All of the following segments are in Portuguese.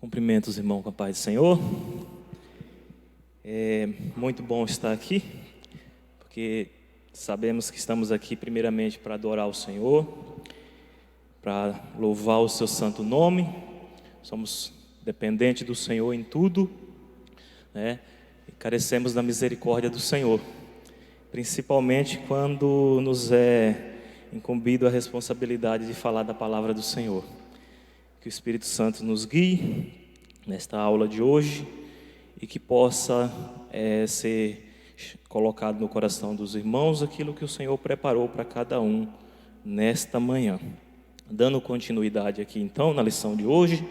Cumprimento os irmãos com a paz do Senhor. É muito bom estar aqui, porque sabemos que estamos aqui primeiramente para adorar o Senhor, para louvar o seu santo nome. Somos dependentes do Senhor em tudo, né? E carecemos da misericórdia do Senhor, principalmente quando nos é incumbido a responsabilidade de falar da palavra do Senhor. Que o Espírito Santo nos guie nesta aula de hoje e que possa ser colocado no coração dos irmãos aquilo que o Senhor preparou para cada um nesta manhã. Dando continuidade aqui então na lição de hoje,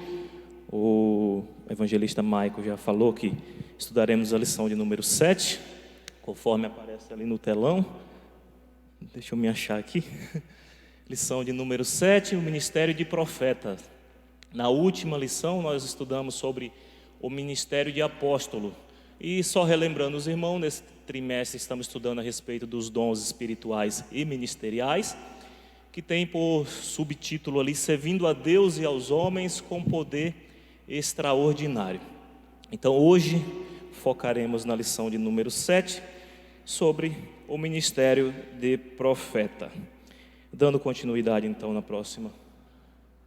o evangelista Maico já falou que estudaremos a lição de número 7, conforme aparece ali no telão. Deixa eu me achar aqui. Lição de número 7, o ministério de profeta. Na última lição nós estudamos sobre o ministério de apóstolo. E só relembrando os irmãos, nesse trimestre estamos estudando a respeito dos dons espirituais e ministeriais, que tem por subtítulo ali, servindo a Deus e aos homens com poder extraordinário. Então hoje focaremos na lição de número 7, sobre o ministério de profeta. Dando continuidade então na próxima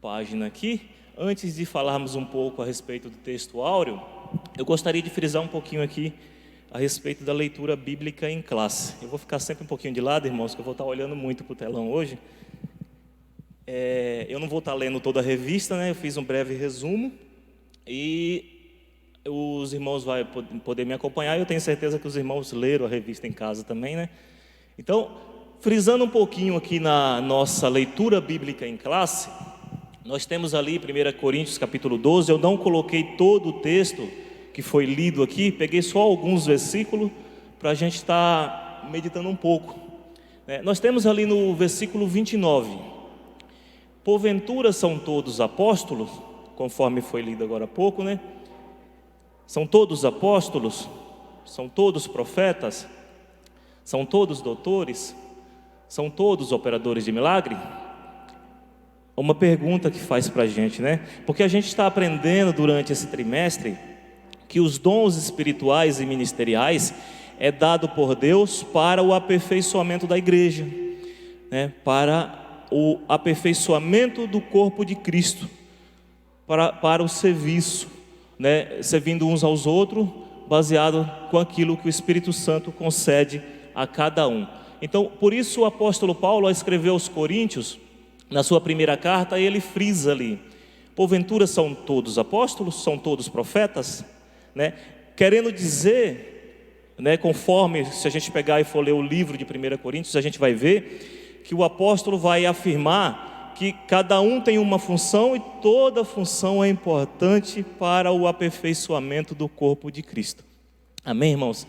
página aqui. Antes de falarmos um pouco a respeito do texto áureo, eu gostaria de frisar um pouquinho aqui a respeito da leitura bíblica em classe. Eu vou ficar sempre um pouquinho de lado, irmãos, que eu vou estar olhando muito para o telão hoje. Eu não vou estar lendo toda a revista, né? Eu fiz um breve resumo e os irmãos vão poder me acompanhar. Eu tenho certeza que os irmãos leram a revista em casa também, né? Então, frisando um pouquinho aqui na nossa leitura bíblica em classe, nós temos ali 1 Coríntios capítulo 12, eu não coloquei todo o texto que foi lido aqui, peguei só alguns versículos para a gente estar meditando um pouco. Nós temos ali no versículo 29, porventura são todos apóstolos, conforme foi lido agora há pouco, né? São todos apóstolos? São todos profetas? São todos doutores? São todos operadores de milagre? Uma pergunta que faz para a gente, né? Porque a gente está aprendendo durante esse trimestre que os dons espirituais e ministeriais é dado por Deus para o aperfeiçoamento da igreja, né? Para o aperfeiçoamento do corpo de Cristo, para o serviço, né? Servindo uns aos outros, baseado com aquilo que o Espírito Santo concede a cada um. Então, por isso o apóstolo Paulo, ao escrever aos Coríntios, na sua primeira carta, ele frisa ali, porventura são todos apóstolos, são todos profetas, né? Querendo dizer, né, conforme, se a gente pegar e for ler o livro de 1 Coríntios, a gente vai ver que o apóstolo vai afirmar que cada um tem uma função e toda função é importante para o aperfeiçoamento do corpo de Cristo. Amém, irmãos?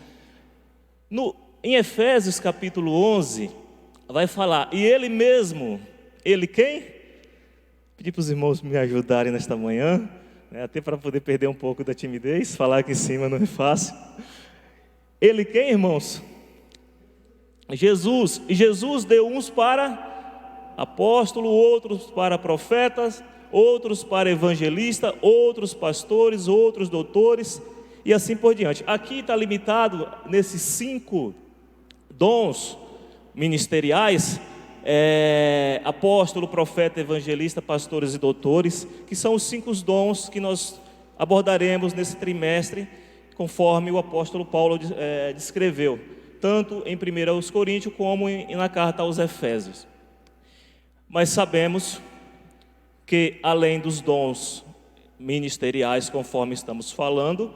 Em Efésios capítulo 11, vai falar, e ele mesmo... Ele quem? Pedi para os irmãos me ajudarem nesta manhã, né, até para poder perder um pouco da timidez. Falar aqui em cima não é fácil. Ele quem, irmãos? Jesus. E Jesus deu uns para apóstolo, outros para profetas, outros para evangelista, outros pastores, outros doutores e assim por diante. Aqui está limitado nesses 5 dons ministeriais, apóstolo, profeta, evangelista, pastores e doutores, que são os 5 dons que nós abordaremos nesse trimestre, conforme o apóstolo Paulo descreveu, tanto em 1 Coríntios como na carta aos Efésios. Mas sabemos que além dos dons ministeriais, conforme estamos falando,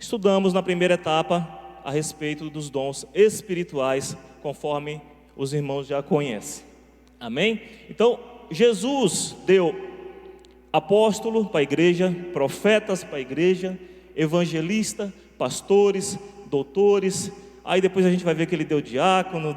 estudamos na primeira etapa a respeito dos dons espirituais, conforme os irmãos já conhecem. Amém? Então, Jesus deu apóstolo para a igreja, profetas para a igreja, evangelista, pastores, doutores. Aí depois a gente vai ver que ele deu diácono,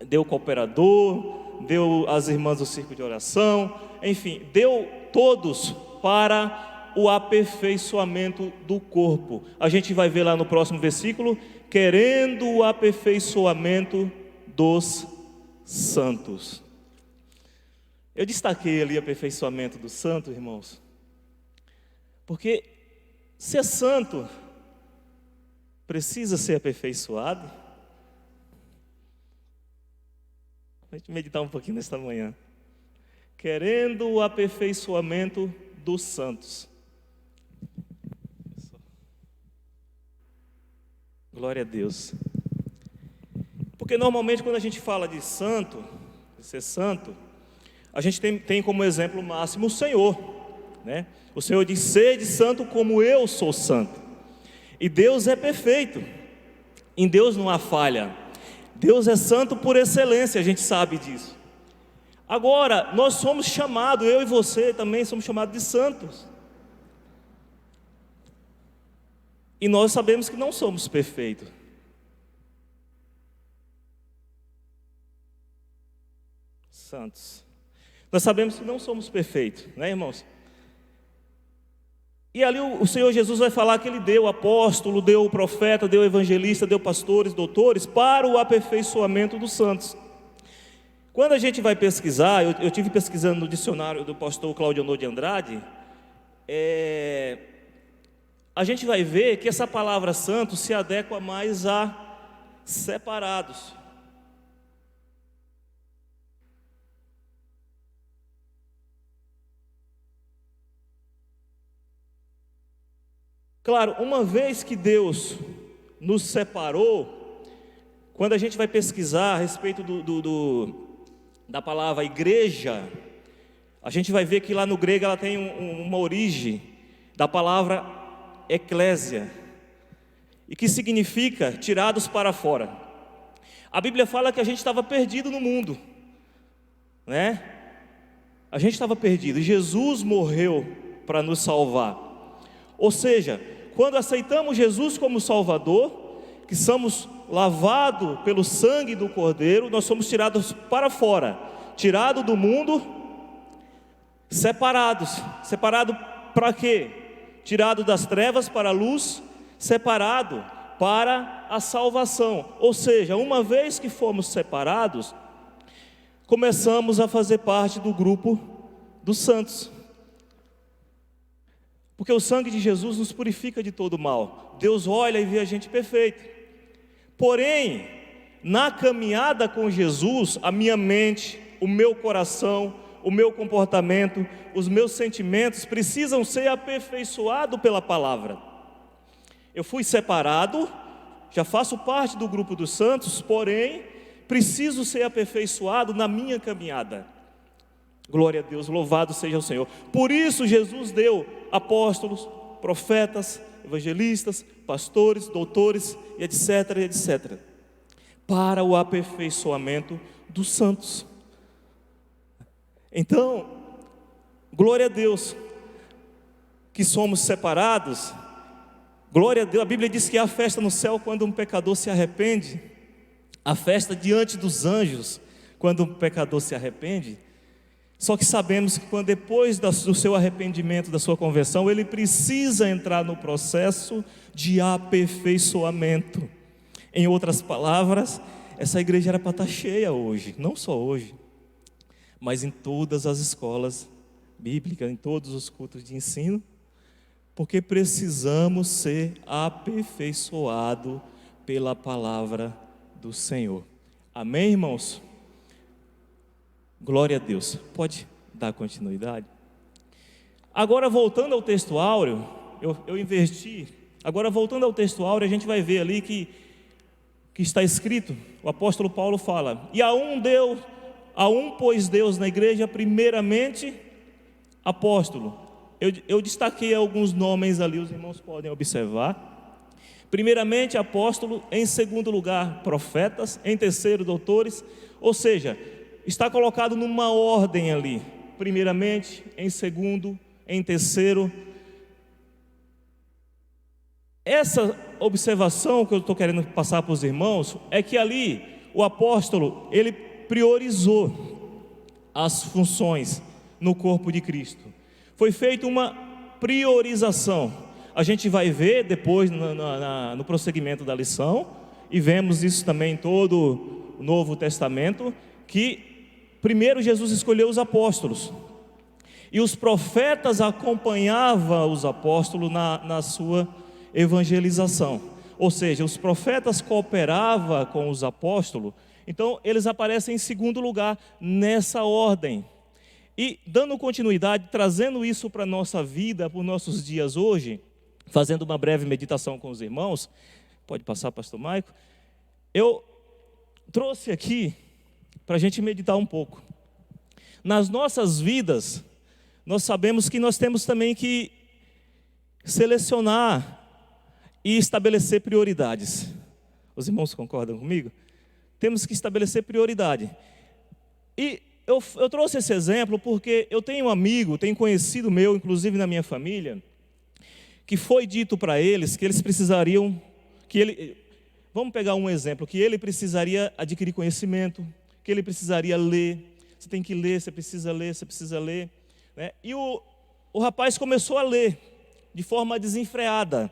deu cooperador, deu as irmãs do círculo de oração, enfim, deu todos para o aperfeiçoamento do corpo. A gente vai ver lá no próximo versículo, querendo o aperfeiçoamento dos santos. Eu destaquei ali o aperfeiçoamento dos santos, irmãos, Porque ser santo precisa ser aperfeiçoado. A gente meditar um pouquinho nesta manhã. Querendo o aperfeiçoamento dos santos. Glória a Deus. Porque normalmente quando a gente fala de santo, de ser santo, a gente tem como exemplo máximo o Senhor, né? O Senhor diz: sede santo como eu sou santo. E Deus é perfeito, em Deus não há falha. Deus é santo por excelência, a gente sabe disso. Agora, nós somos chamados, eu e você também somos chamados de santos. E nós sabemos que não somos perfeitos. Santos. Nós sabemos que não somos perfeitos, né, irmãos? E ali o Senhor Jesus vai falar que Ele deu apóstolo, deu profeta, deu evangelista, deu pastores, doutores, para o aperfeiçoamento dos santos. Quando a gente vai pesquisar, eu tive pesquisando no dicionário do pastor Claudio de Andrade, a gente vai ver que essa palavra santo se adequa mais a separados. Claro, uma vez que Deus nos separou, quando a gente vai pesquisar a respeito da palavra igreja, a gente vai ver que lá no grego ela tem uma origem da palavra eclésia, e que significa tirados para fora. A Bíblia fala que a gente estava perdido no mundo, né? A gente estava perdido, e Jesus morreu para nos salvar. Ou seja, quando aceitamos Jesus como Salvador, que somos lavados pelo sangue do Cordeiro, nós somos tirados para fora, tirados do mundo, separados para quê? Tirado das trevas para a luz, separado para a salvação. Ou seja, uma vez que fomos separados, começamos a fazer parte do grupo dos santos. Porque o sangue de Jesus nos purifica de todo mal. Deus olha e vê a gente perfeito. Porém, na caminhada com Jesus, a minha mente, o meu coração, o meu comportamento, os meus sentimentos precisam ser aperfeiçoados pela palavra. Eu fui separado, já faço parte do grupo dos santos, porém, preciso ser aperfeiçoado na minha caminhada. Glória a Deus, louvado seja o Senhor. Por isso Jesus deu apóstolos, profetas, evangelistas, pastores, doutores, e etc, etc, para o aperfeiçoamento dos santos. Então, glória a Deus, que somos separados. Glória a Deus, a Bíblia diz que há festa no céu quando um pecador se arrepende, a festa diante dos anjos quando um pecador se arrepende. Só que sabemos que quando depois do seu arrependimento, da sua conversão, ele precisa entrar no processo de aperfeiçoamento. Em outras palavras, essa igreja era para estar cheia hoje, não só hoje, mas em todas as escolas bíblicas, em todos os cultos de ensino, porque precisamos ser aperfeiçoados pela palavra do Senhor. Amém, irmãos? Glória a Deus. Pode dar continuidade? Agora voltando ao texto áureo, eu inverti. Agora voltando ao texto áureo, a gente vai ver ali que está escrito, o apóstolo Paulo fala: e a um pôs Deus na igreja, primeiramente apóstolo. Eu destaquei alguns nomes ali, os irmãos podem observar. Primeiramente apóstolo, em segundo lugar profetas, em terceiro doutores. Ou seja, está colocado numa ordem ali, primeiramente, em segundo, em terceiro. Essa observação que eu estou querendo passar para os irmãos, é que ali, o apóstolo, ele priorizou as funções no corpo de Cristo. Foi feita uma priorização. A gente vai ver depois no prosseguimento da lição, e vemos isso também em todo o Novo Testamento, que primeiro Jesus escolheu os apóstolos, E os profetas acompanhavam os apóstolos na sua evangelização. Ou seja, os profetas cooperavam com os apóstolos, então eles aparecem em segundo lugar nessa ordem. E dando continuidade, trazendo isso para a nossa vida, para os nossos dias hoje, fazendo uma breve meditação com os irmãos, pode passar, pastor Maico, eu trouxe aqui para a gente meditar um pouco. Nas nossas vidas, nós sabemos que nós temos também que selecionar e estabelecer prioridades. Os irmãos concordam comigo? Temos que estabelecer prioridade. E eu trouxe esse exemplo porque eu tenho um amigo, tenho conhecido meu, inclusive na minha família, que foi dito para eles que eles precisariam, vamos pegar um exemplo, que ele precisaria adquirir conhecimento, que ele precisaria ler. Você tem que ler, você precisa ler, você precisa ler, né? E o rapaz começou a ler de forma desenfreada,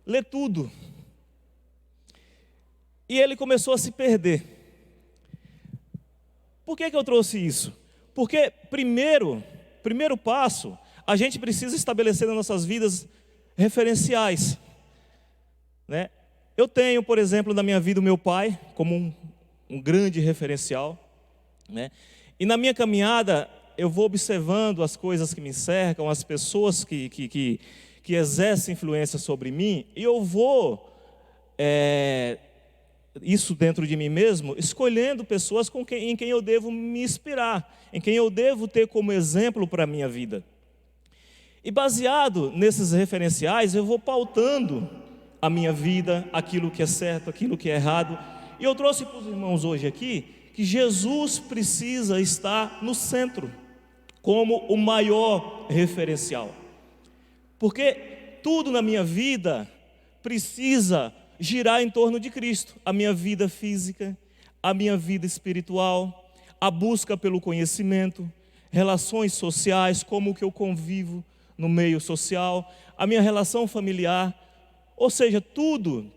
ler tudo, e ele começou a se perder. Por que eu trouxe isso? Porque primeiro passo, a gente precisa estabelecer nas nossas vidas referenciais, né? Eu tenho, por exemplo, na minha vida o meu pai como um grande referencial, né? E na minha caminhada eu vou observando as coisas que me cercam, as pessoas que exercem influência sobre mim, e eu vou isso dentro de mim mesmo, escolhendo pessoas em quem eu devo me inspirar, em quem eu devo ter como exemplo para a minha vida. E baseado nesses referenciais, eu vou pautando a minha vida, aquilo que é certo, aquilo que é errado. E eu trouxe para os irmãos hoje aqui, que Jesus precisa estar no centro, como o maior referencial. Porque tudo na minha vida precisa girar em torno de Cristo. A minha vida física, a minha vida espiritual, a busca pelo conhecimento, relações sociais, como que eu convivo no meio social, a minha relação familiar. Ou seja, tudo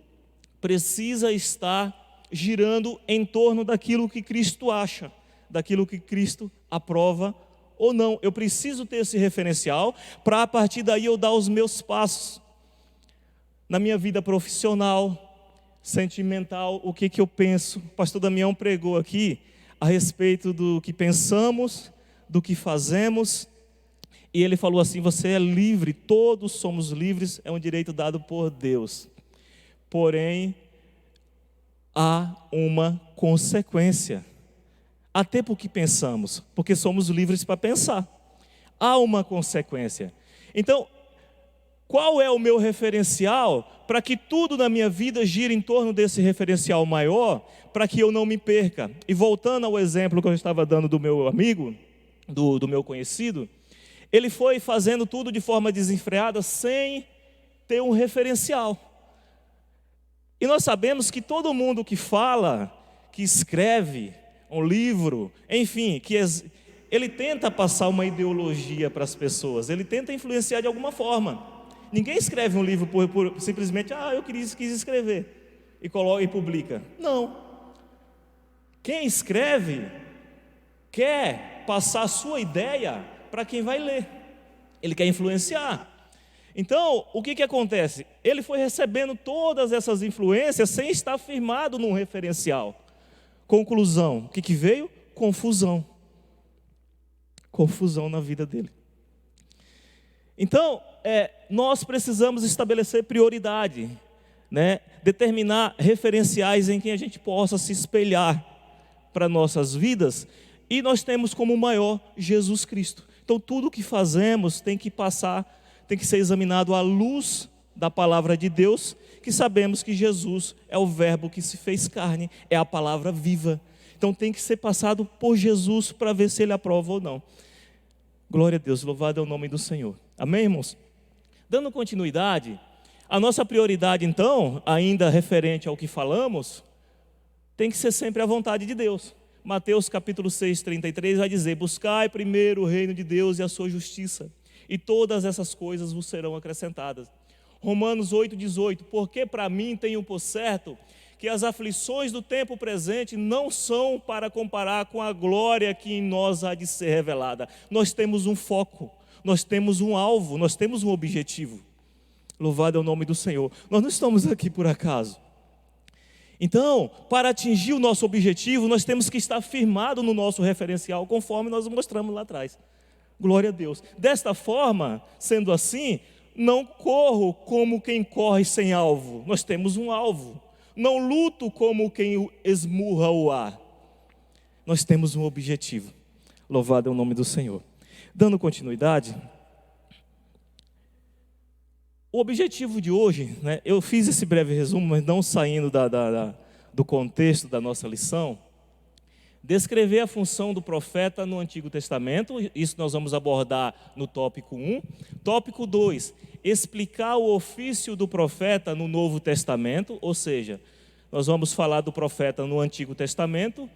precisa estar girando em torno daquilo que Cristo acha, daquilo que Cristo aprova ou não. Eu preciso ter esse referencial para a partir daí eu dar os meus passos na minha vida profissional, sentimental, o que eu penso. O pastor Damião pregou aqui a respeito do que pensamos, do que fazemos, e ele falou assim: você é livre, todos somos livres, é um direito dado por Deus, porém há uma consequência, até porque pensamos, porque somos livres para pensar, há uma consequência. Então, qual é o meu referencial para que tudo na minha vida gire em torno desse referencial maior, para que eu não me perca? E voltando ao exemplo que eu estava dando do meu amigo, do meu conhecido, ele foi fazendo tudo de forma desenfreada, sem ter um referencial. E nós sabemos que todo mundo que fala, que escreve um livro, enfim, ele tenta passar uma ideologia para as pessoas, ele tenta influenciar de alguma forma. Ninguém escreve um livro por simplesmente, eu quis escrever, e publica. Não. Quem escreve quer passar a sua ideia para quem vai ler. Ele quer influenciar. Então, o que acontece? Ele foi recebendo todas essas influências sem estar firmado num referencial. Conclusão, o que veio? Confusão. Confusão na vida dele. Então, nós precisamos estabelecer prioridade, né? Determinar referenciais em quem a gente possa se espelhar para nossas vidas, e nós temos como maior Jesus Cristo. Então, tudo o que fazemos tem que ser examinado à luz da palavra de Deus, que sabemos que Jesus é o verbo que se fez carne, é a palavra viva. Então tem que ser passado por Jesus para ver se ele aprova ou não. Glória a Deus, louvado é o nome do Senhor. Amém, irmãos? Dando continuidade, a nossa prioridade então, ainda referente ao que falamos, tem que ser sempre a vontade de Deus. Mateus capítulo 6, 33 vai dizer: buscai primeiro o reino de Deus e a sua justiça, e todas essas coisas vos serão acrescentadas. Romanos 8, 18, porque para mim tenho por certo que as aflições do tempo presente não são para comparar com a glória que em nós há de ser revelada. Nós temos um foco, nós temos um alvo, nós temos um objetivo. Louvado é o nome do Senhor. Nós não estamos aqui por acaso. Então, para atingir o nosso objetivo, nós temos que estar firmado no nosso referencial, conforme nós mostramos lá atrás. Glória a Deus. Desta forma, sendo assim, não corro como quem corre sem alvo. Nós temos um alvo. Não luto como quem esmurra o ar. Nós temos um objetivo. Louvado é o nome do Senhor. Dando continuidade, o objetivo de hoje, né, eu fiz esse breve resumo, mas não saindo do contexto da nossa lição, descrever a função do profeta no Antigo Testamento, isso nós vamos abordar no tópico 1. Tópico 2, explicar o ofício do profeta no Novo Testamento, ou seja, nós vamos falar do profeta no Antigo Testamento,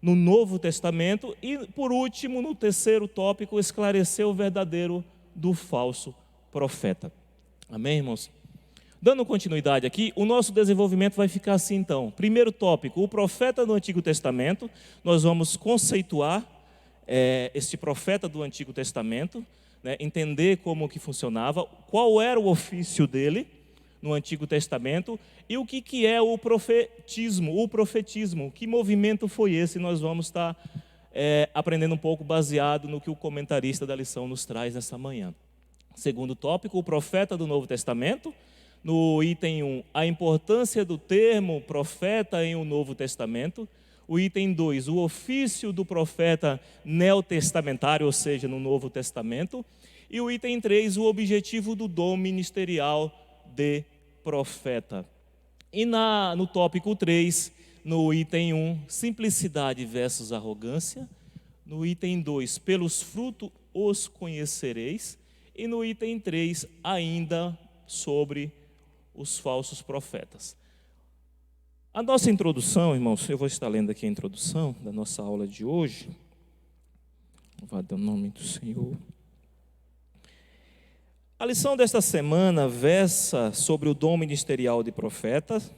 no Novo Testamento e, por último, no terceiro tópico, esclarecer o verdadeiro do falso profeta. Amém, irmãos? Dando continuidade aqui, o nosso desenvolvimento vai ficar assim então. Primeiro tópico, o profeta do Antigo Testamento. Nós vamos conceituar este profeta do Antigo Testamento, né, entender como que funcionava, qual era o ofício dele no Antigo Testamento e o que é o profetismo, que movimento foi esse. Nós vamos estar aprendendo um pouco baseado no que o comentarista da lição nos traz nessa manhã. Segundo tópico, o profeta do Novo Testamento. No item 1, a importância do termo profeta em o Novo Testamento. O item 2, o ofício do profeta neotestamentário, ou seja, no Novo Testamento. E o item 3, o objetivo do dom ministerial de profeta. E no tópico 3, no item 1, simplicidade versus arrogância. No item 2, pelos frutos os conhecereis. E no item 3, ainda sobre os falsos profetas. A nossa introdução, irmãos, eu vou estar lendo aqui a introdução da nossa aula de hoje. Louvado é o nome do Senhor. A lição desta semana versa sobre o dom ministerial de profetas.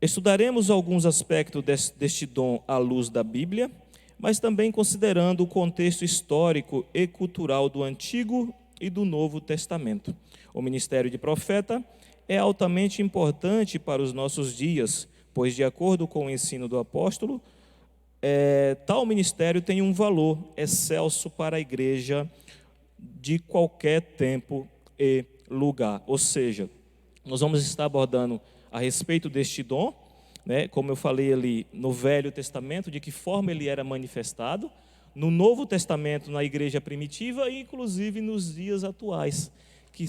Estudaremos alguns aspectos deste dom à luz da Bíblia, mas também considerando o contexto histórico e cultural do Antigo e do Novo Testamento. O ministério de profeta é altamente importante para os nossos dias, pois, de acordo com o ensino do apóstolo, tal ministério tem um valor excelso para a igreja de qualquer tempo e lugar. Ou seja, nós vamos estar abordando a respeito deste dom, né, como eu falei ali no Velho Testamento, de que forma ele era manifestado, no Novo Testamento, na igreja primitiva e inclusive nos dias atuais, que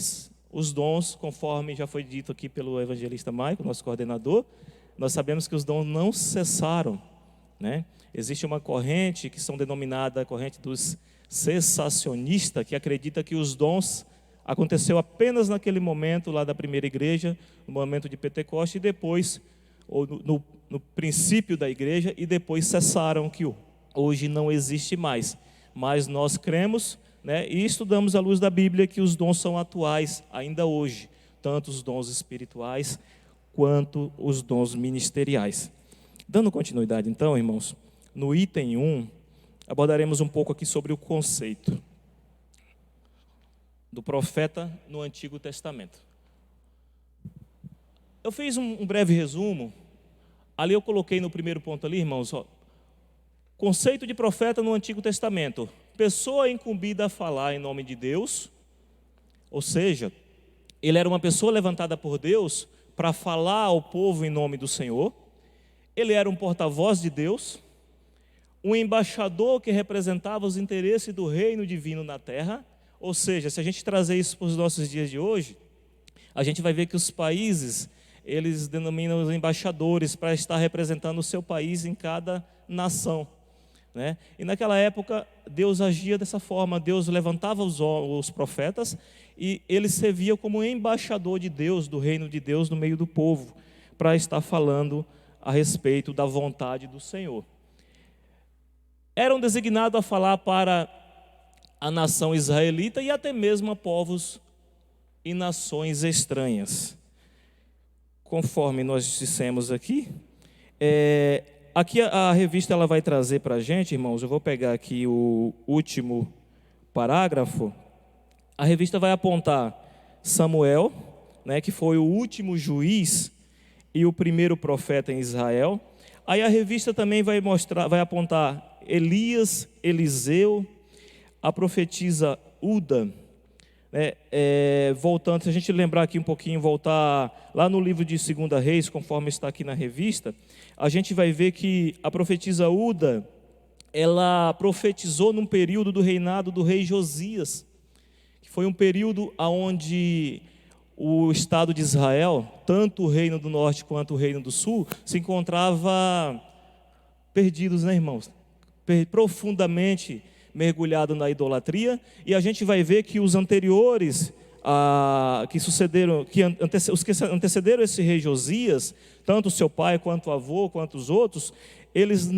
os dons, conforme já foi dito aqui pelo evangelista Maico, nosso coordenador, nós sabemos que os dons não cessaram, né? Existe uma corrente que são denominada a corrente dos cessacionistas, que acredita que os dons aconteceu apenas naquele momento lá da primeira igreja, no momento de Pentecostes, e depois, ou no princípio da igreja, e depois cessaram, que hoje não existe mais. Mas nós cremos, né, e estudamos à luz da Bíblia que os dons são atuais ainda hoje, tanto os dons espirituais quanto os dons ministeriais. Dando continuidade então, irmãos, no item 1, abordaremos um pouco aqui sobre o conceito do profeta no Antigo Testamento. Eu fiz um breve resumo, ali eu coloquei no primeiro ponto ali, irmãos, conceito de profeta no Antigo Testamento: pessoa incumbida a falar em nome de Deus, ou seja, ele era uma pessoa levantada por Deus para falar ao povo em nome do Senhor. Ele era um porta-voz de Deus, um embaixador que representava os interesses do reino divino na terra. Ou seja, se a gente trazer isso para os nossos dias de hoje, a gente vai ver que os países, eles denominam os embaixadores para estar representando o seu país em cada nação, né? E naquela época, Deus agia dessa forma. Deus levantava os profetas e eles serviam como embaixador de Deus, do reino de Deus no meio do povo, para estar falando a respeito da vontade do Senhor. Eram designados a falar para a nação israelita e até mesmo a povos e nações estranhas. conforme nós dissemos aqui, aqui a revista ela vai trazer para a gente, irmãos, eu vou pegar aqui o último parágrafo. A revista vai apontar Samuel, né, que foi o último juiz e o primeiro profeta em Israel. Aí a revista também vai apontar Elias, Eliseu, a profetisa Uda, né, voltando, se a gente lembrar aqui um pouquinho, voltar lá no livro de 2 Reis, conforme está aqui na revista, a gente vai ver que a profetisa Uda, ela profetizou num período do reinado do rei Josias, que foi um período onde o Estado de Israel, tanto o reino do norte quanto o reino do sul, se encontrava perdidos, né, irmãos? Profundamente mergulhado na idolatria, e a gente vai ver que os anteriores, os que antecederam esse rei Josias, tanto o seu pai, quanto o avô, quanto os outros, eles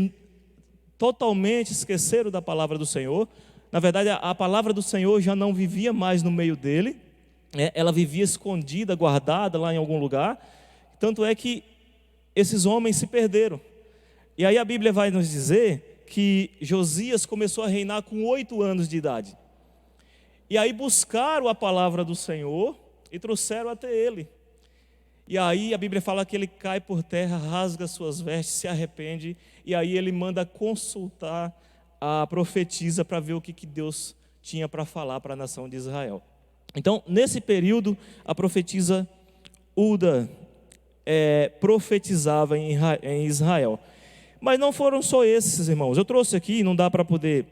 totalmente esqueceram da palavra do Senhor. Na verdade, a palavra do Senhor já não vivia mais no meio dele, ela vivia escondida, guardada lá em algum lugar, tanto é que esses homens se perderam. E aí a Bíblia vai nos dizer que Josias começou a reinar com 8 anos de idade. E aí buscaram a palavra do Senhor e trouxeram até ele. E aí a Bíblia fala que ele cai por terra, rasga suas vestes, se arrepende, e aí ele manda consultar a profetisa para ver o que Deus tinha para falar para a nação de Israel. Então, nesse período, a profetisa Uda profetizava em Israel. Mas não foram só esses, irmãos. Eu trouxe aqui, não dá para poder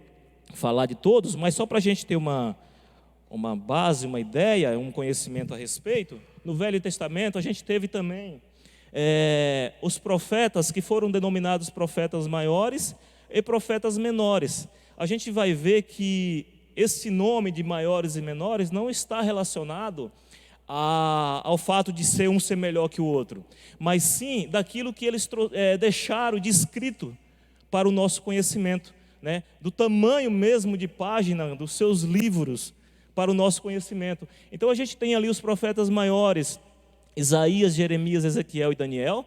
falar de todos, mas só para a gente ter uma base, uma ideia, um conhecimento a respeito. No Velho Testamento, a gente teve também os profetas que foram denominados profetas maiores e profetas menores. A gente vai ver que esse nome de maiores e menores não está relacionado ao fato de um ser melhor que o outro, mas sim daquilo que eles deixaram de escrito para o nosso conhecimento, né? Do tamanho mesmo de página dos seus livros para o nosso conhecimento. Então a gente tem ali os profetas maiores, Isaías, Jeremias, Ezequiel e Daniel,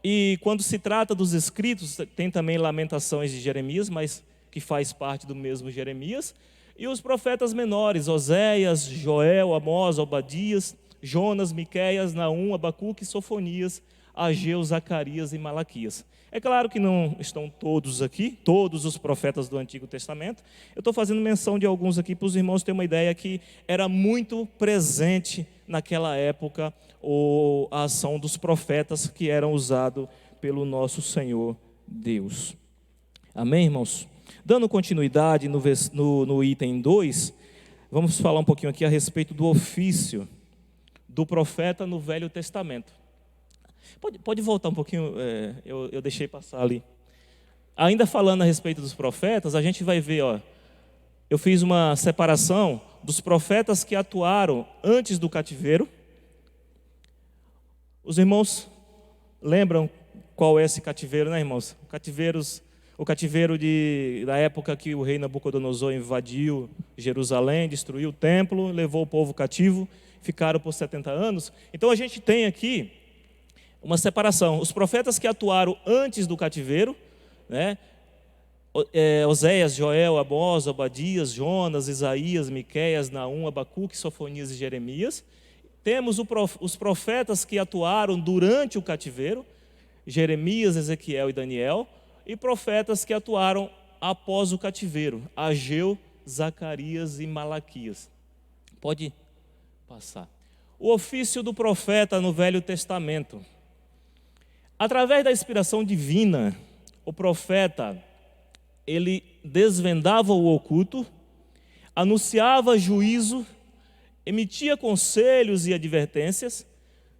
e quando se trata dos escritos, tem também Lamentações de Jeremias, mas que faz parte do mesmo Jeremias, e os profetas menores, Oséias, Joel, Amós, Obadias, Jonas, Miqueias, Naum, Abacuque, Sofonias, Ageu, Zacarias e Malaquias. É claro que não estão todos aqui, todos os profetas do Antigo Testamento. Eu estou fazendo menção de alguns aqui para os irmãos terem uma ideia que era muito presente naquela época a ação dos profetas que eram usados pelo nosso Senhor Deus. Amém, irmãos? Dando continuidade no item 2, vamos falar um pouquinho aqui a respeito do ofício do profeta no Velho Testamento. Pode voltar um pouquinho, eu deixei passar ali. Ainda falando a respeito dos profetas, a gente vai ver, eu fiz uma separação dos profetas que atuaram antes do cativeiro. Os irmãos lembram qual é esse cativeiro, né, irmãos? O cativeiro da época que o rei Nabucodonosor invadiu Jerusalém, destruiu o templo, levou o povo cativo, ficaram por 70 anos. Então a gente tem aqui uma separação. Os profetas que atuaram antes do cativeiro, né? Oséias, Joel, Amós, Obadias, Jonas, Isaías, Miqueias, Naum, Abacuque, Sofonias e Jeremias. Temos os profetas que atuaram durante o cativeiro, Jeremias, Ezequiel e Daniel, e profetas que atuaram após o cativeiro, Ageu, Zacarias e Malaquias. Pode passar. O ofício do profeta no Velho Testamento. Através da inspiração divina, o profeta, ele desvendava o oculto, anunciava juízo, emitia conselhos e advertências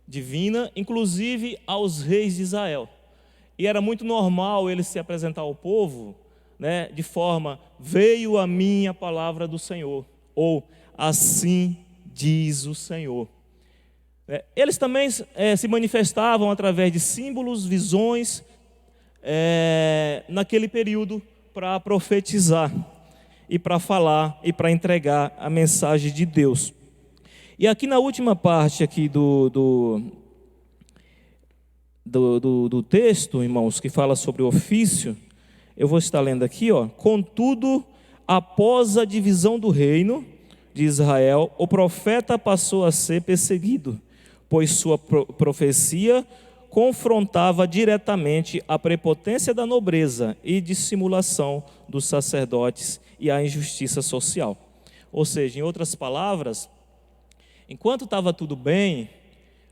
divinas, inclusive aos reis de Israel. E era muito normal ele se apresentar ao povo, né, de forma, veio a mim a palavra do Senhor, ou assim diz o Senhor. Eles também se manifestavam através de símbolos, visões, naquele período para profetizar e para falar e para entregar a mensagem de Deus. E aqui na última parte aqui do texto, irmãos, que fala sobre o ofício, eu vou estar lendo aqui, ó. Contudo, após a divisão do reino de Israel, o profeta passou a ser perseguido, pois sua profecia confrontava diretamente a prepotência da nobreza e dissimulação dos sacerdotes e a injustiça social. Ou seja, em outras palavras, enquanto estava tudo bem,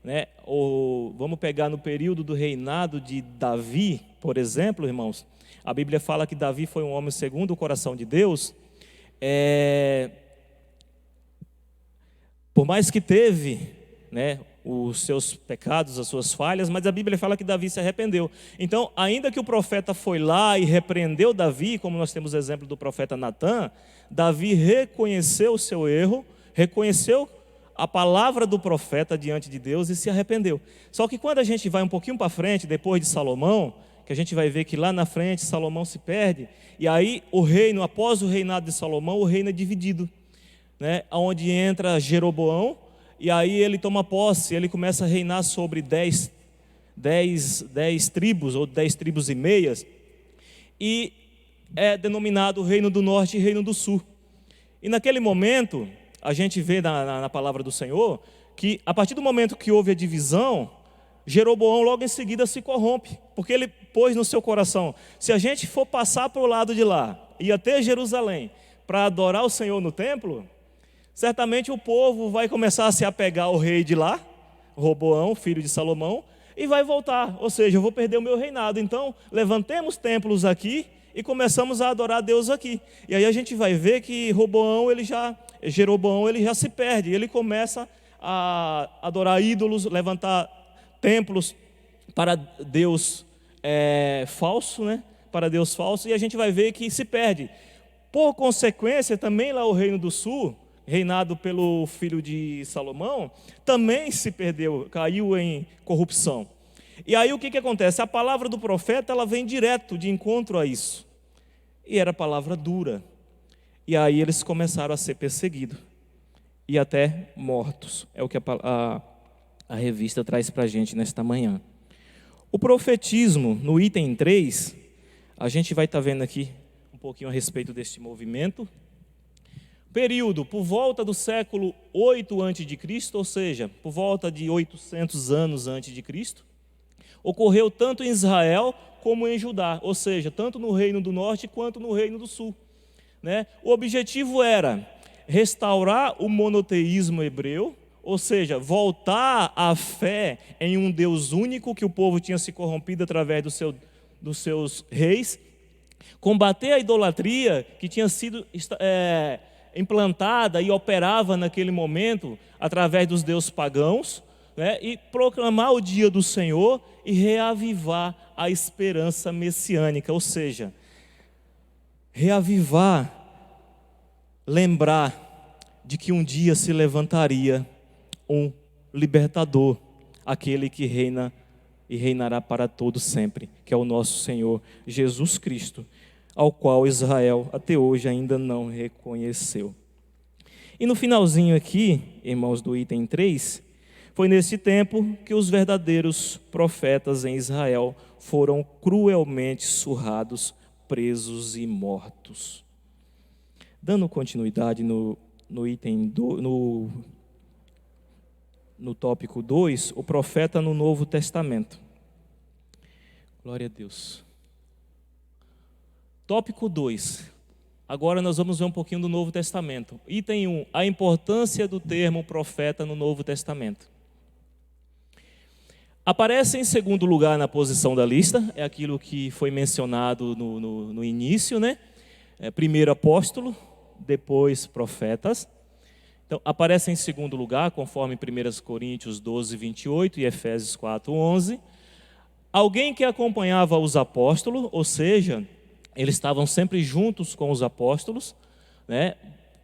né, ou vamos pegar no período do reinado de Davi, por exemplo, irmãos, a Bíblia fala que Davi foi um homem segundo o coração de Deus. Por mais que teve, né, os seus pecados, as suas falhas, mas a Bíblia fala que Davi se arrependeu. Então, ainda que o profeta foi lá e repreendeu Davi, como nós temos o exemplo do profeta Natã, Davi reconheceu o seu erro, reconheceu a palavra do profeta diante de Deus e se arrependeu. Só que quando a gente vai um pouquinho para frente, depois de Salomão, que a gente vai ver que lá na frente Salomão se perde, e aí o reino, após o reinado de Salomão, o reino é dividido, né, onde entra Jeroboão, e aí ele toma posse, ele começa a reinar sobre 10 tribos, ou 10 tribos e meias, e é denominado Reino do Norte e Reino do Sul. E naquele momento, a gente vê na palavra do Senhor, que a partir do momento que houve a divisão, Jeroboão logo em seguida se corrompe, porque ele pôs no seu coração, se a gente for passar para o lado de lá, ir até Jerusalém, para adorar o Senhor no templo, certamente o povo vai começar a se apegar ao rei de lá, Roboão, filho de Salomão, e vai voltar, ou seja, eu vou perder o meu reinado. Então, levantemos templos aqui e começamos a adorar Deus aqui. E aí a gente vai ver que Jeroboão ele já se perde, ele começa a adorar ídolos, levantar templos para Deus falso, né? Para Deus falso, e a gente vai ver que se perde. Por consequência, também lá o Reino do Sul, reinado pelo filho de Salomão, também se perdeu, caiu em corrupção. E aí o que acontece? A palavra do profeta, ela vem direto de encontro a isso. E era palavra dura. E aí eles começaram a ser perseguidos. E até mortos. É o que a revista traz para a gente nesta manhã. O profetismo, no item 3, a gente vai estar vendo aqui um pouquinho a respeito deste movimento. Período por volta do século 8 a.C., ou seja, por volta de 800 anos antes de Cristo, ocorreu tanto em Israel como em Judá, ou seja, tanto no Reino do Norte quanto no Reino do Sul, né? O objetivo era restaurar o monoteísmo hebreu, ou seja, voltar à fé em um Deus único que o povo tinha se corrompido através dos seus reis, combater a idolatria que tinha sido implantada e operava naquele momento através dos deuses pagãos, né, e proclamar o dia do Senhor e reavivar a esperança messiânica, ou seja, reavivar, lembrar de que um dia se levantaria um libertador, aquele que reina e reinará para todo sempre, que é o nosso Senhor Jesus Cristo, ao qual Israel até hoje ainda não reconheceu. E no finalzinho aqui, irmãos, do item 3, foi nesse tempo que os verdadeiros profetas em Israel foram cruelmente surrados, presos e mortos. Dando continuidade no item no tópico 2, o profeta no Novo Testamento. Glória a Deus. Tópico 2. Agora nós vamos ver um pouquinho do Novo Testamento. Item 1. A importância do termo profeta no Novo Testamento. Aparece em segundo lugar na posição da lista, é aquilo que foi mencionado no início, né? Primeiro apóstolo, depois profetas. Então, aparece em segundo lugar, conforme 1 Coríntios 12, 28 e Efésios 4, 11. Alguém que acompanhava os apóstolos, ou seja, eles estavam sempre juntos com os apóstolos, né,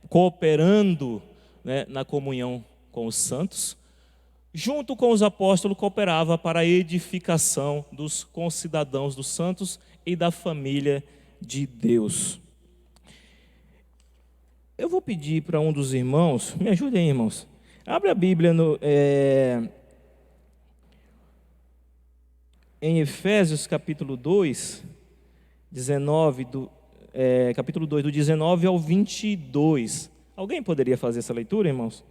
cooperando, né, na comunhão com os santos. Junto com os apóstolos, cooperava para a edificação dos concidadãos dos santos e da família de Deus. Eu vou pedir para um dos irmãos, me ajudem, irmãos. Abre a Bíblia em Efésios capítulo 2, 19, capítulo 2, do 19 ao 22. Alguém poderia fazer essa leitura, irmãos?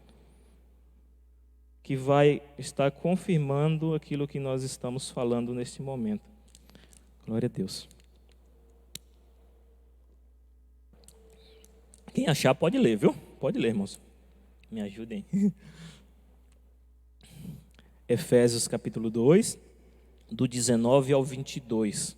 Que vai estar confirmando aquilo que nós estamos falando neste momento. Glória a Deus. Quem achar pode ler, viu? Pode ler, irmãos. Me ajudem. Efésios capítulo 2, do 19 ao 22.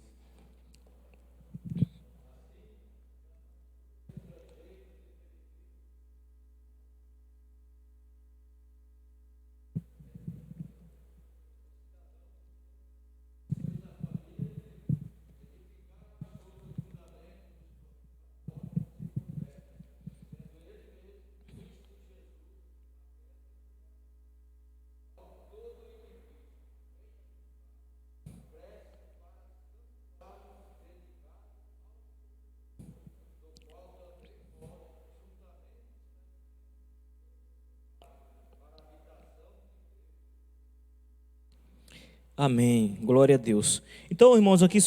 Amém, glória a Deus. Então, irmãos, aqui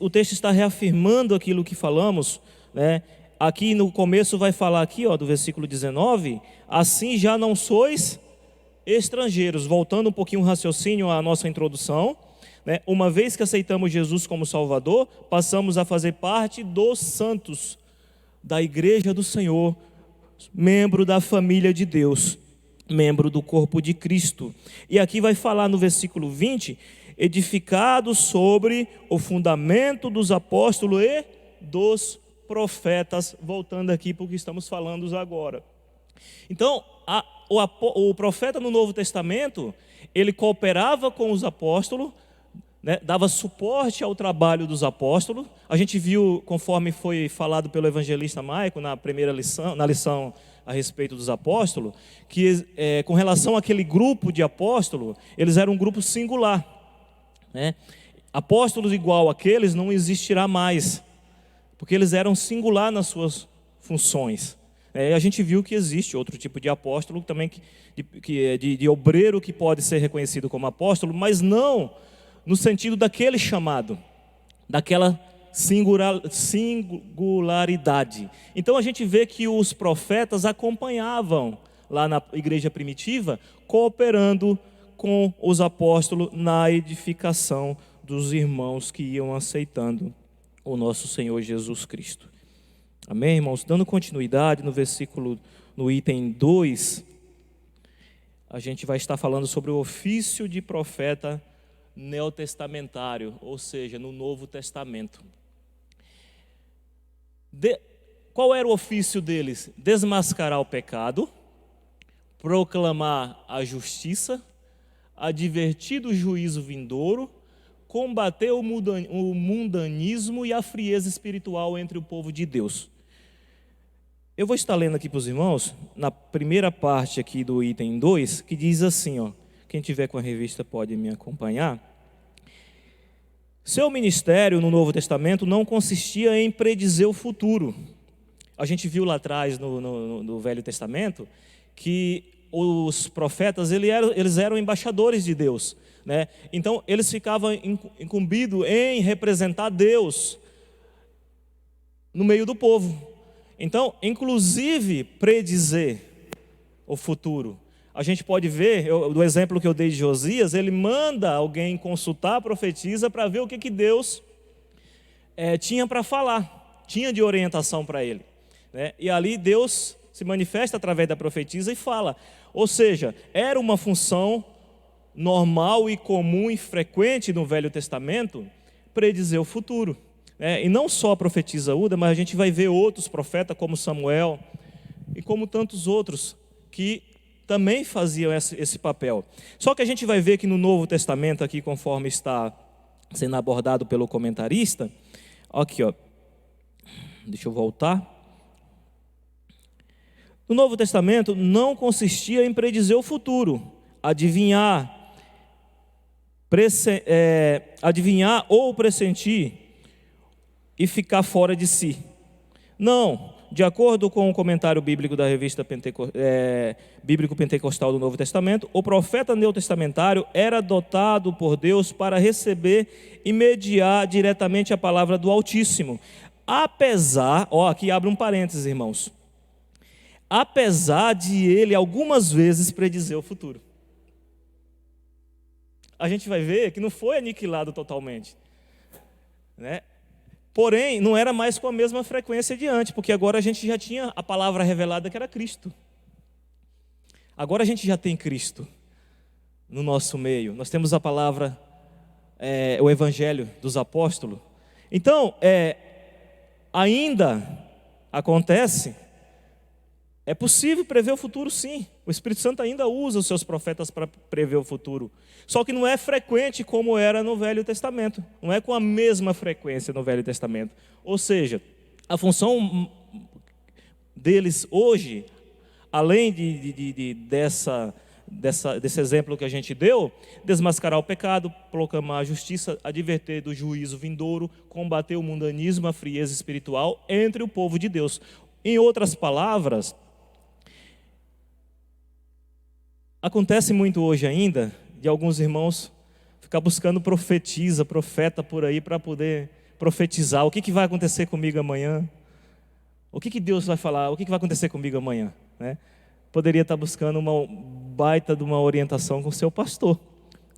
o texto está reafirmando aquilo que falamos, né? Aqui no começo vai falar aqui, ó, do versículo 19, assim já não sois estrangeiros. Voltando um pouquinho o raciocínio à nossa introdução, né? Uma vez que aceitamos Jesus como Salvador, passamos a fazer parte dos santos, da igreja do Senhor, membro da família de Deus, membro do corpo de Cristo. E aqui vai falar no versículo 20, edificado sobre o fundamento dos apóstolos e dos profetas, voltando aqui para o que estamos falando agora. Então, o profeta no Novo Testamento, ele cooperava com os apóstolos, né, dava suporte ao trabalho dos apóstolos. A gente viu, conforme foi falado pelo evangelista Maico na primeira lição, na lição a respeito dos apóstolos, que com relação àquele grupo de apóstolos, eles eram um grupo singular, né? Apóstolos igual àqueles não existirá mais, porque eles eram singular nas suas funções. A gente viu que existe outro tipo de apóstolo também, de obreiro que pode ser reconhecido como apóstolo, mas não no sentido daquele chamado, daquela singularidade. Então a gente vê que os profetas acompanhavam lá na igreja primitiva, cooperando com os apóstolos na edificação dos irmãos que iam aceitando o nosso Senhor Jesus Cristo. Amém, irmãos? Dando continuidade no item 2, a gente vai estar falando sobre o ofício de profeta neotestamentário, ou seja, no Novo Testamento. Qual era o ofício deles? Desmascarar o pecado, proclamar a justiça, advertir do juízo vindouro, combater o mundanismo e a frieza espiritual entre o povo de Deus. Eu vou estar lendo aqui para os irmãos, na primeira parte aqui do item 2, que diz assim, ó, quem tiver com a revista pode me acompanhar. Seu ministério no Novo Testamento não consistia em predizer o futuro. A gente viu lá atrás no Velho Testamento que os profetas eles eram embaixadores de Deus, né? Então eles ficavam incumbidos em representar Deus no meio do povo. Então, inclusive predizer o futuro. A gente pode ver, do exemplo que eu dei de Josias, ele manda alguém consultar a profetisa para ver o que Deus tinha para falar, tinha de orientação para ele, né? E ali Deus se manifesta através da profetisa e fala. Ou seja, era uma função normal e comum e frequente no Velho Testamento predizer o futuro, né? E não só a profetisa Uda, mas a gente vai ver outros profetas como Samuel e como tantos outros que também faziam esse papel. Só que a gente vai ver que no Novo Testamento, aqui conforme está sendo abordado pelo comentarista, aqui, ó, deixa eu voltar. No Novo Testamento não consistia em predizer o futuro, adivinhar ou pressentir e ficar fora de si. Não, de acordo com o comentário bíblico da revista Bíblico Pentecostal do Novo Testamento, o profeta neotestamentário era dotado por Deus para receber e mediar diretamente a palavra do Altíssimo. Apesar, aqui abre um parênteses, irmãos, apesar de ele algumas vezes predizer o futuro. A gente vai ver que não foi aniquilado totalmente, né? Porém, não era mais com a mesma frequência de antes, porque agora a gente já tinha a palavra revelada que era Cristo. Agora a gente já tem Cristo no nosso meio. Nós temos a palavra, o Evangelho dos Apóstolos. Então, ainda acontece, é possível prever o futuro, sim. O Espírito Santo ainda usa os seus profetas para prever o futuro. Só que não é frequente como era no Velho Testamento. Não é com a mesma frequência no Velho Testamento. Ou seja, a função deles hoje, além desse exemplo que a gente deu, desmascarar o pecado, proclamar a justiça, adverter do juízo vindouro, combater o mundanismo, a frieza espiritual entre o povo de Deus. Em outras palavras, acontece muito hoje ainda de alguns irmãos ficar buscando profeta por aí para poder profetizar. O que vai acontecer comigo amanhã? O que Deus vai falar? O que vai acontecer comigo amanhã? Né? Poderia estar buscando uma baita de uma orientação com o seu pastor,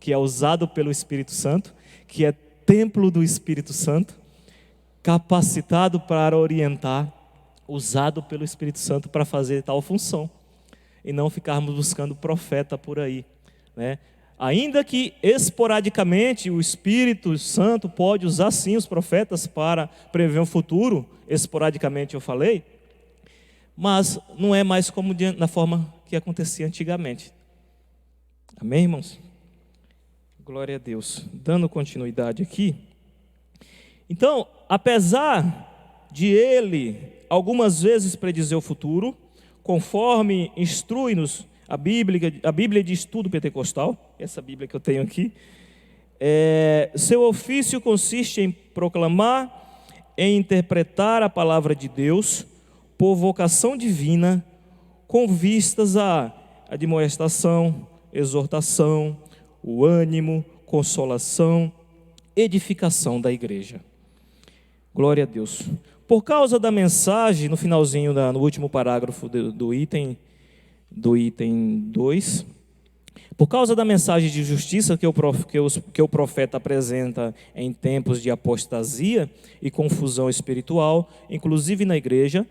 que é usado pelo Espírito Santo, que é templo do Espírito Santo, capacitado para orientar, usado pelo Espírito Santo para fazer tal função. E não ficarmos buscando profeta por aí, né? Ainda que esporadicamente o Espírito Santo pode usar sim os profetas para prever um futuro, esporadicamente eu falei, mas não é mais como na forma que acontecia antigamente. Amém, irmãos? Glória a Deus. Dando continuidade aqui. Então, apesar de ele algumas vezes predizer o futuro, conforme instrui-nos a Bíblia de Estudo Pentecostal, essa Bíblia que eu tenho aqui, seu ofício consiste em proclamar, em interpretar a palavra de Deus por vocação divina, com vistas à admoestação, exortação, o ânimo, consolação, edificação da igreja. Glória a Deus. Por causa da mensagem, no finalzinho, no último parágrafo do item 2, por causa da mensagem de justiça que o profeta apresenta em tempos de apostasia e confusão espiritual, inclusive na igreja,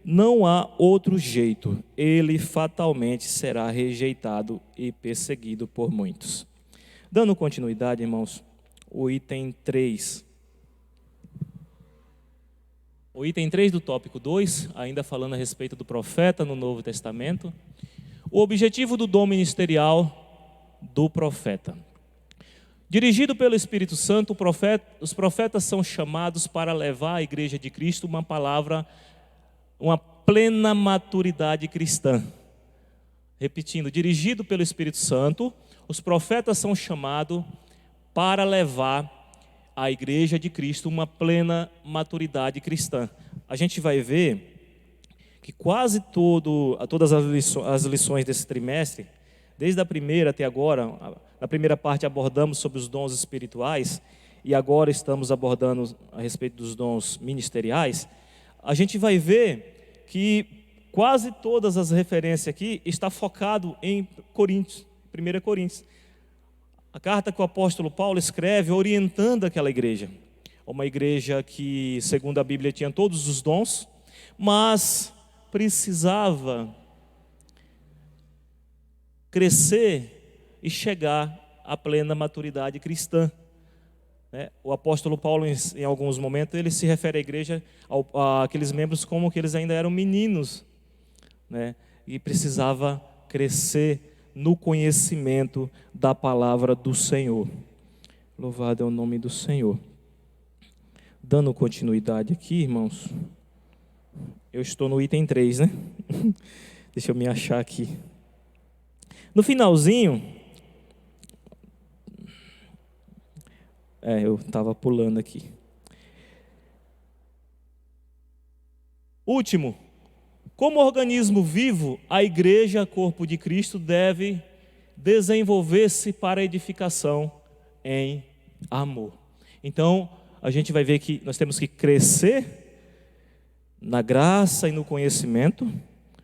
não há outro jeito, ele fatalmente será rejeitado e perseguido por muitos. Dando continuidade, irmãos, o item 3. O item 3 do tópico 2, ainda falando a respeito do profeta no Novo Testamento. O objetivo do dom ministerial do profeta. Dirigido pelo Espírito Santo, os profetas são chamados para levar à igreja de Cristo uma palavra, uma plena maturidade cristã. Repetindo, dirigido pelo Espírito Santo, os profetas são chamados para levar a igreja de Cristo uma plena maturidade cristã. A gente vai ver que quase todas as lições desse trimestre, desde a primeira até agora, na primeira parte abordamos sobre os dons espirituais, e agora estamos abordando a respeito dos dons ministeriais, a gente vai ver que quase todas as referências aqui está focado em Coríntios, 1 Coríntios. A carta que o apóstolo Paulo escreve orientando aquela igreja. Uma igreja que, segundo a Bíblia, tinha todos os dons, mas precisava crescer e chegar à plena maturidade cristã. O apóstolo Paulo, em alguns momentos, ele se refere à igreja, àqueles membros, como que eles ainda eram meninos, e precisava crescer no conhecimento da palavra do Senhor. Louvado é o nome do Senhor. Dando continuidade aqui, irmãos, eu estou no item 3, né? Deixa eu me achar aqui. No finalzinho, eu estava pulando aqui. Último, Como organismo vivo, a igreja, corpo de Cristo, deve desenvolver-se para a edificação em amor. Então, a gente vai ver que nós temos que crescer na graça e no conhecimento,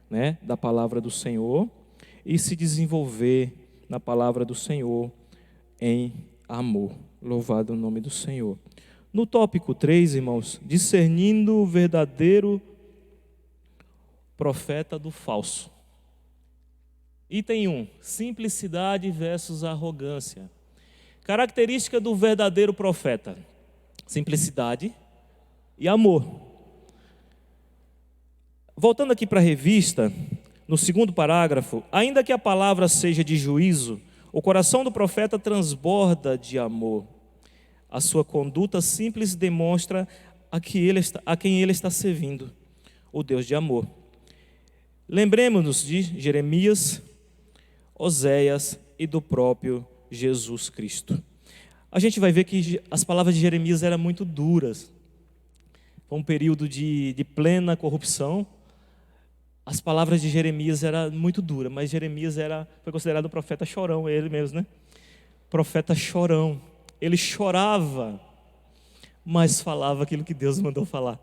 né, da palavra do Senhor e se desenvolver na palavra do Senhor em amor. Louvado o nome do Senhor. No tópico 3, irmãos, discernindo o verdadeiro profeta do falso. Item 1, simplicidade versus arrogância. Característica do verdadeiro profeta: simplicidade e amor. Voltando aqui para a revista, no segundo parágrafo, ainda que a palavra seja de juízo, o coração do profeta transborda de amor. A sua conduta simples demonstra a quem ele está servindo, o Deus de amor. Lembremos-nos de Jeremias, Oséias e do próprio Jesus Cristo. A gente vai ver que as palavras de Jeremias eram muito duras. Foi um período de plena corrupção. As palavras de Jeremias eram muito duras, mas Jeremias foi considerado o profeta chorão, ele mesmo, né? Profeta chorão. Ele chorava, mas falava aquilo que Deus mandou falar.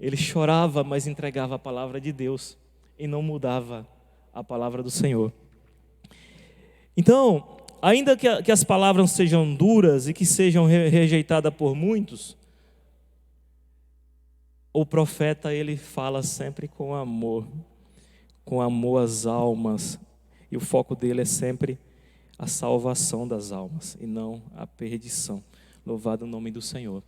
Ele chorava, mas entregava a palavra de Deus e não mudava a palavra do Senhor. Então, ainda que as palavras sejam duras e que sejam rejeitadas por muitos, o profeta, ele fala sempre com amor às almas, e o foco dele é sempre a salvação das almas e não a perdição. Louvado o nome do Senhor.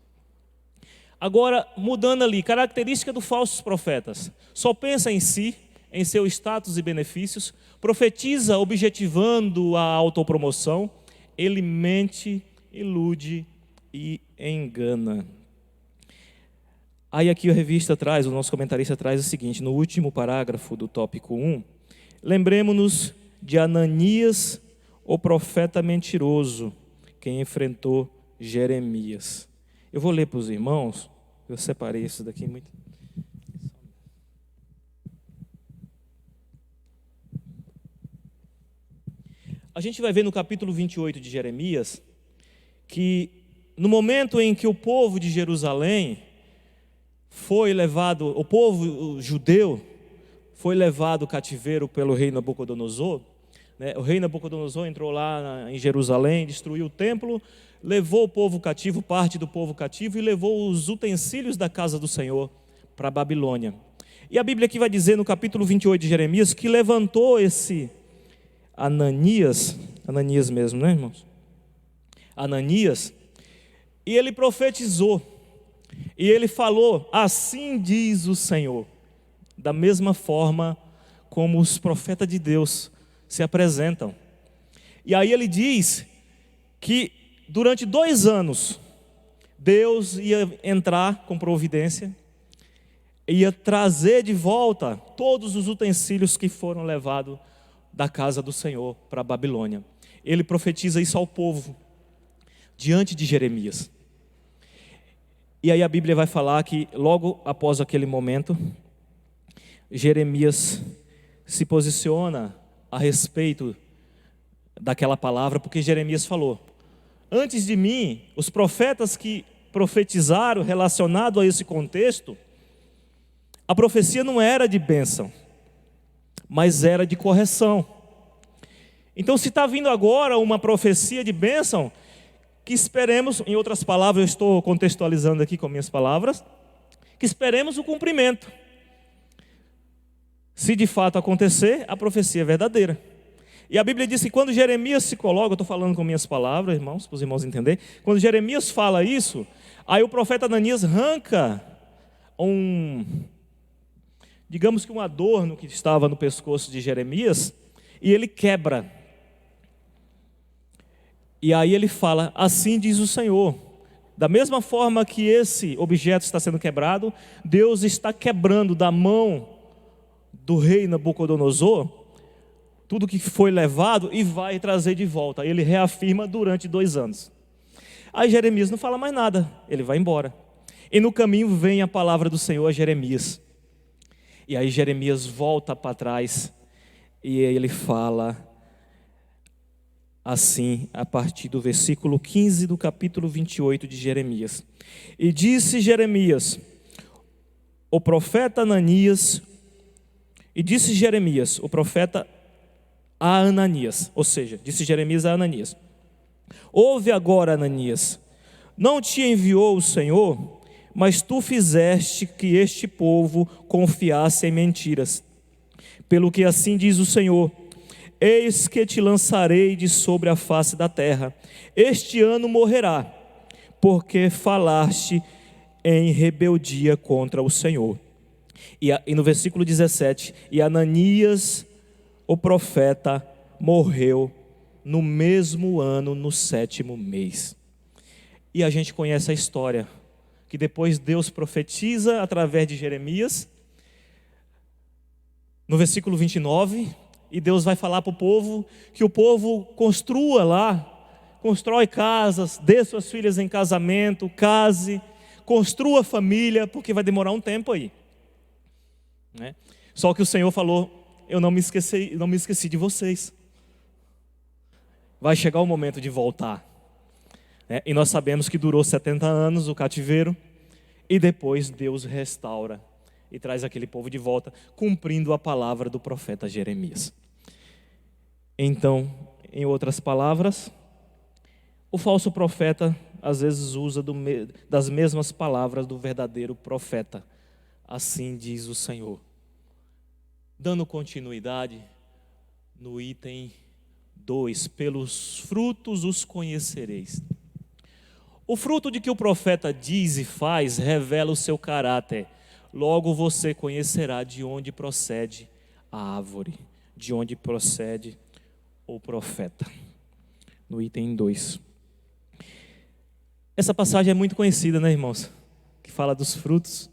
Agora, mudando ali, característica dos falsos profetas: só pensa em si, em seu status e benefícios, profetiza objetivando a autopromoção, ele mente, ilude e engana. Aí aqui a revista traz, o nosso comentarista traz o seguinte, no último parágrafo do tópico 1, lembremos-nos de Ananias, o profeta mentiroso, quem enfrentou Jeremias. Eu vou ler para os irmãos, eu separei isso daqui muito. A gente vai ver no capítulo 28 de Jeremias, que no momento em que o povo de Jerusalém foi levado, o povo judeu foi levado cativeiro pelo rei Nabucodonosor, né? O rei Nabucodonosor entrou lá em Jerusalém, destruiu o templo, levou o povo cativo, parte do povo cativo, e levou os utensílios da casa do Senhor para a Babilônia. E a Bíblia aqui vai dizer no capítulo 28 de Jeremias que levantou esse Ananias mesmo, né, irmãos? Ananias, e ele profetizou, e ele falou: assim diz o Senhor, da mesma forma como os profetas de Deus se apresentam. E aí ele diz que durante 2 anos, Deus ia entrar com providência, ia trazer de volta todos os utensílios que foram levados da casa do Senhor para a Babilônia. Ele profetiza isso ao povo, diante de Jeremias. E aí a Bíblia vai falar que logo após aquele momento, Jeremias se posiciona a respeito daquela palavra, porque Jeremias falou: antes de mim, os profetas que profetizaram relacionado a esse contexto, a profecia não era de bênção, mas era de correção. Então, se está vindo agora uma profecia de bênção, que esperemos, em outras palavras, eu estou contextualizando aqui com minhas palavras, que esperemos o cumprimento. Se de fato acontecer, a profecia é verdadeira. E a Bíblia diz que quando Jeremias se coloca, eu estou falando com minhas palavras, irmãos, para os irmãos entenderem, quando Jeremias fala isso, aí o profeta Ananias arranca digamos que um adorno que estava no pescoço de Jeremias, e ele quebra. E aí ele fala: assim diz o Senhor. Da mesma forma que esse objeto está sendo quebrado, Deus está quebrando da mão do rei Nabucodonosor tudo que foi levado e vai trazer de volta. Ele reafirma durante 2 anos. Aí Jeremias não fala mais nada, ele vai embora. E no caminho vem a palavra do Senhor a Jeremias. E aí Jeremias volta para trás e ele fala assim, a partir do versículo 15 do capítulo 28 de Jeremias. E disse Jeremias, o profeta Ananias, e disse Jeremias, o profeta a Ananias, ou seja, disse Jeremias a Ananias: ouve agora, Ananias, não te enviou o Senhor, mas tu fizeste que este povo confiasse em mentiras. Pelo que assim diz o Senhor: eis que te lançarei de sobre a face da terra, este ano morrerá, porque falaste em rebeldia contra o Senhor. E no versículo 17, e Ananias, o profeta, morreu no mesmo ano, no 7º mês. E a gente conhece a história, que depois Deus profetiza através de Jeremias, no versículo 29, e Deus vai falar para o povo, que o povo construa lá, constrói casas, dê suas filhas em casamento, case, construa família, porque vai demorar um tempo aí, né? Só que o Senhor falou: eu não me esqueci de vocês. Vai chegar o momento de voltar, né? E nós sabemos que durou 70 anos o cativeiro, e depois Deus restaura e traz aquele povo de volta, cumprindo a palavra do profeta Jeremias. Então, em outras palavras, o falso profeta às vezes usa das mesmas palavras do verdadeiro profeta. Assim diz o Senhor. Dando continuidade no item 2, pelos frutos os conhecereis. O fruto de que o profeta diz e faz revela o seu caráter. Logo você conhecerá de onde procede a árvore, de onde procede o profeta. No item 2. Essa passagem é muito conhecida, né, irmãos? Que fala dos frutos,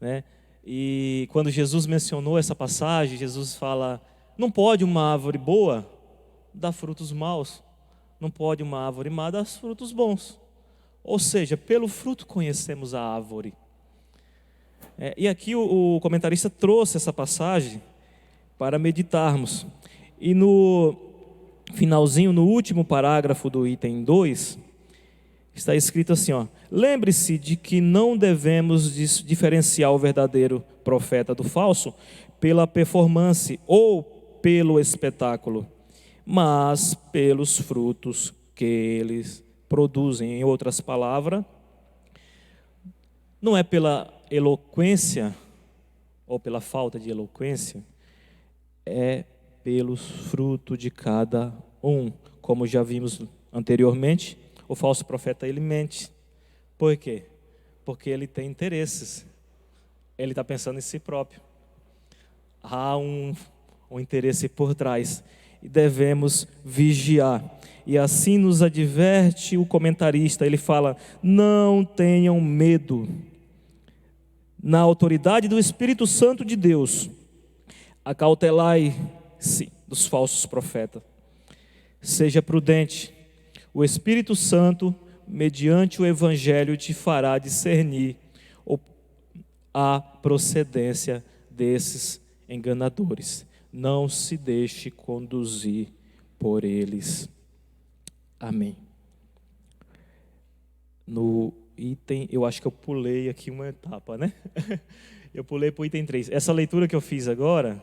né? E quando Jesus mencionou essa passagem, Jesus fala: não pode uma árvore boa dar frutos maus, não pode uma árvore má dar frutos bons. Ou seja, pelo fruto conhecemos a árvore. E aqui o comentarista trouxe essa passagem para meditarmos. E no finalzinho, no último parágrafo do item 2, está escrito assim, ó: lembre-se de que não devemos diferenciar o verdadeiro profeta do falso pela performance ou pelo espetáculo, mas pelos frutos que eles produzem. Em outras palavras, não é pela eloquência ou pela falta de eloquência, é pelos frutos de cada um. Como já vimos anteriormente, o falso profeta, ele mente. Por quê? Porque ele tem interesses. Ele está pensando em si próprio. Há um interesse por trás. E devemos vigiar. E assim nos adverte o comentarista. Ele fala: não tenham medo. Na autoridade do Espírito Santo de Deus, acautelai-se dos falsos profetas. Seja prudente. O Espírito Santo, mediante o Evangelho, te fará discernir a procedência desses enganadores. Não se deixe conduzir por eles. Amém. No item, eu acho que eu pulei aqui uma etapa, né? Eu pulei para o item 3. Essa leitura que eu fiz agora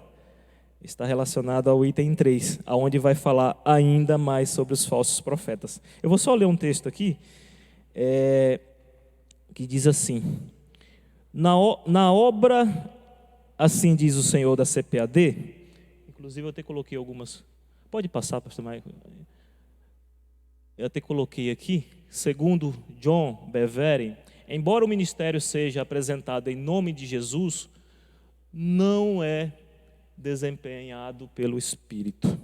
está relacionada ao item 3, aonde vai falar ainda mais sobre os falsos profetas. Eu vou só ler um texto aqui, que diz assim: na obra, assim diz o Senhor da CPAD, inclusive eu até coloquei algumas, pode passar, pastor Maicon? Eu até coloquei aqui, segundo John Bevere, embora o ministério seja apresentado em nome de Jesus, não é desempenhado pelo Espírito.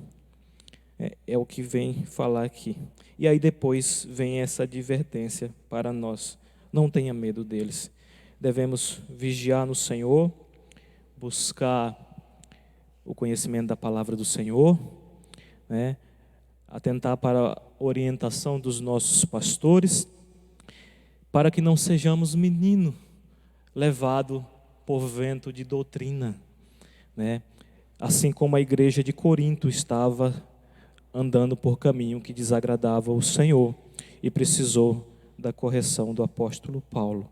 É o que vem falar aqui. E aí depois vem essa advertência para nós: não tenha medo deles. Devemos vigiar no Senhor, buscar o conhecimento da palavra do Senhor, né? Atentar para a orientação dos nossos pastores, para que não sejamos menino levado por vento de doutrina, né? Assim como a igreja de Corinto estava andando por caminho que desagradava o Senhor e precisou da correção do apóstolo Paulo.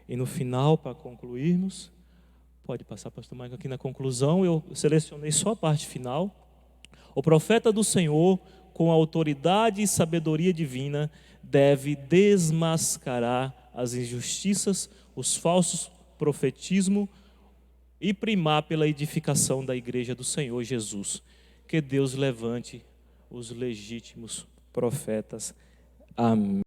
E no final, para concluirmos, pode passar, pastor Michael, aqui na conclusão, eu selecionei só a parte final. O profeta do Senhor, com autoridade e sabedoria divina, deve desmascarar as injustiças, os falsos profetismos e primar pela edificação da igreja do Senhor Jesus. Que Deus levante os legítimos profetas. Amém.